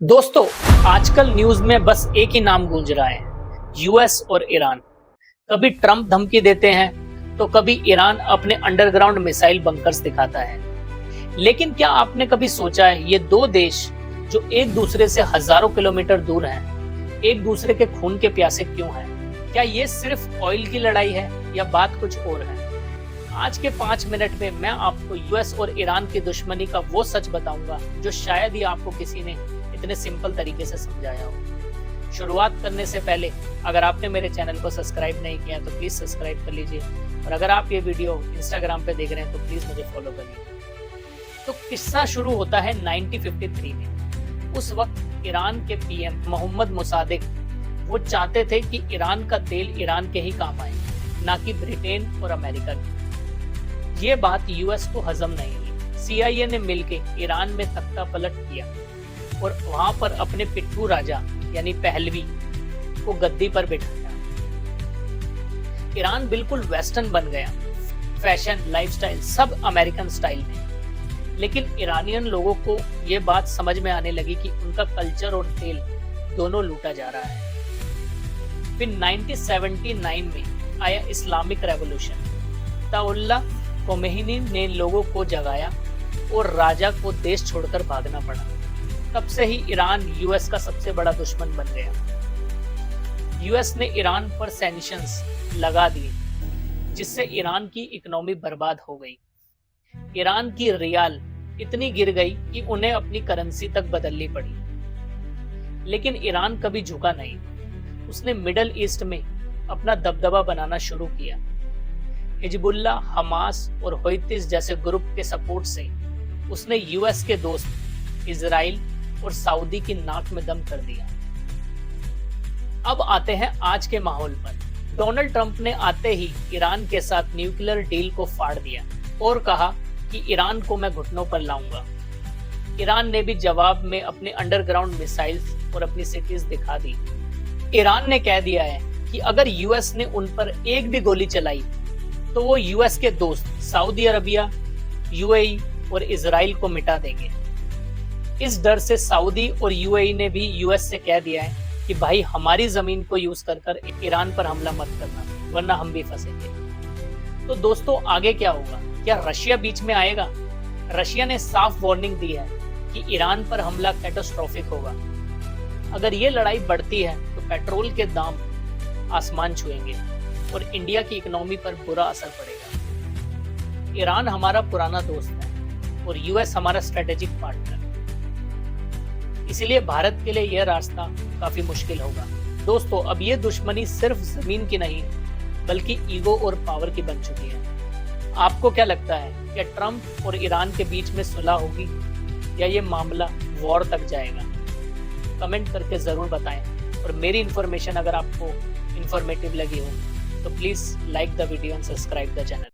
दोस्तों, आजकल न्यूज में बस एक ही नाम गूंज रहा है, यूएस और ईरान। कभी ट्रंप धमकी देते हैं तो कभी ईरान अपने अंडरग्राउंड मिसाइल बंकर्स दिखाता है। लेकिन क्या आपने कभी सोचा है, ये दो देश जो एक दूसरे से हजारों किलोमीटर दूर हैं, एक दूसरे के खून के प्यासे क्यों हैं? क्या ये सिर्फ ऑयल की लड़ाई है या बात कुछ और है? आज के 5 मिनट में मैं आपको यूएस और ईरान की दुश्मनी का वो सच बताऊंगा जो शायद ही आपको किसी ने इतने सिंपल तरीके से समझाया हो। शुरुआत करने से पहले अगर आपने मेरे चैनल को सब्सक्राइब नहीं किया तो प्लीज सब्सक्राइब कर लीजिए, और अगर आप ये वीडियो इंस्टाग्राम पे देख रहे हैं तो प्लीज मुझे फॉलो करिए। तो किस्सा शुरू होता है 1953 में। उस वक्त ईरान के पीएम मोहम्मद मुसादिक वो चाहते थे कि ईरान का तेल ईरान के ही काम आए, ना कि ब्रिटेन और अमेरिका की। ये बात यूएस को हजम नहीं हुई। सीआईए ने मिलकर ईरान में तख्ता पलट किया और वहां पर अपने पिट्ठू राजा यानी पहलवी को गद्दी पर बिठाया। ईरान बिल्कुल वेस्टर्न बन गया, फैशन, लाइफस्टाइल सब अमेरिकन स्टाइल में। लेकिन ईरानियन लोगों को यह बात समझ में आने लगी कि उनका कल्चर और तेल दोनों लूटा जा रहा है। फिर 1979 में आया इस्लामिक रेवोल्यूशन। ताउल्ला खोमेनी ने लोगों को जगाया और राजा को देश छोड़कर भागना पड़ा। तब से ही ईरान यूएस का सबसे बड़ा दुश्मन बन गया। यूएस ने ईरान पर सैंक्शंस लगा दिए, जिससे ईरान की इकोनॉमी बर्बाद हो गई। ईरान की रियाल इतनी गिर गई कि उन्हें अपनी करेंसी तक बदलनी पड़ी। लेकिन ईरान कभी झुका नहीं। उसने मिडल ईस्ट में अपना दबदबा बनाना शुरू किया। हिजबुल्लाह, हमास और होइतिस जैसे ग्रुप के सपोर्ट से उसने यूएस के दोस्त इजराइल और सऊदी की नाक में दम कर दिया। अब आते हैं आज के माहौल पर। डोनाल्ड ट्रंप ने आते ही ईरान के साथ न्यूक्लियर डील को फाड़ दिया और कहा कि ईरान को मैं घुटनों पर लाऊंगा। ईरान ने भी जवाब में अपने अंडरग्राउंड मिसाइल्स और अपनी सिटीज दिखा दी। ईरान ने कह दिया है कि अगर यूएस ने उन पर एक भी गोली चलाई तो वो यूएस के दोस्त सऊदी अरबिया, यूएई और इजराइल को मिटा देंगे। इस डर से सऊदी और यूएई ने भी यूएस से कह दिया है कि भाई हमारी जमीन को यूज कर ईरान पर हमला मत करना, वरना हम भी फंसेंगे। तो दोस्तों, आगे क्या होगा? क्या रशिया बीच में आएगा? रशिया ने साफ वार्निंग दी है कि ईरान पर हमला कैटास्ट्रोफिक होगा। अगर ये लड़ाई बढ़ती है तो पेट्रोल के दाम आसमान छुएंगे और इंडिया की इकोनॉमी पर बुरा असर पड़ेगा। ईरान हमारा पुराना दोस्त है और यूएस हमारा स्ट्रेटेजिक पार्टनर। इसलिए भारत के लिए यह रास्ता काफी मुश्किल होगा। दोस्तों, अब ये दुश्मनी सिर्फ जमीन की नहीं बल्कि ईगो और पावर की बन चुकी है। आपको क्या लगता है, क्या ट्रंप और ईरान के बीच में सुलह होगी या ये मामला वॉर तक जाएगा? कमेंट करके जरूर बताएं। और मेरी इन्फॉर्मेशन अगर आपको इन्फॉर्मेटिव लगी हो तो please like the video and subscribe the channel.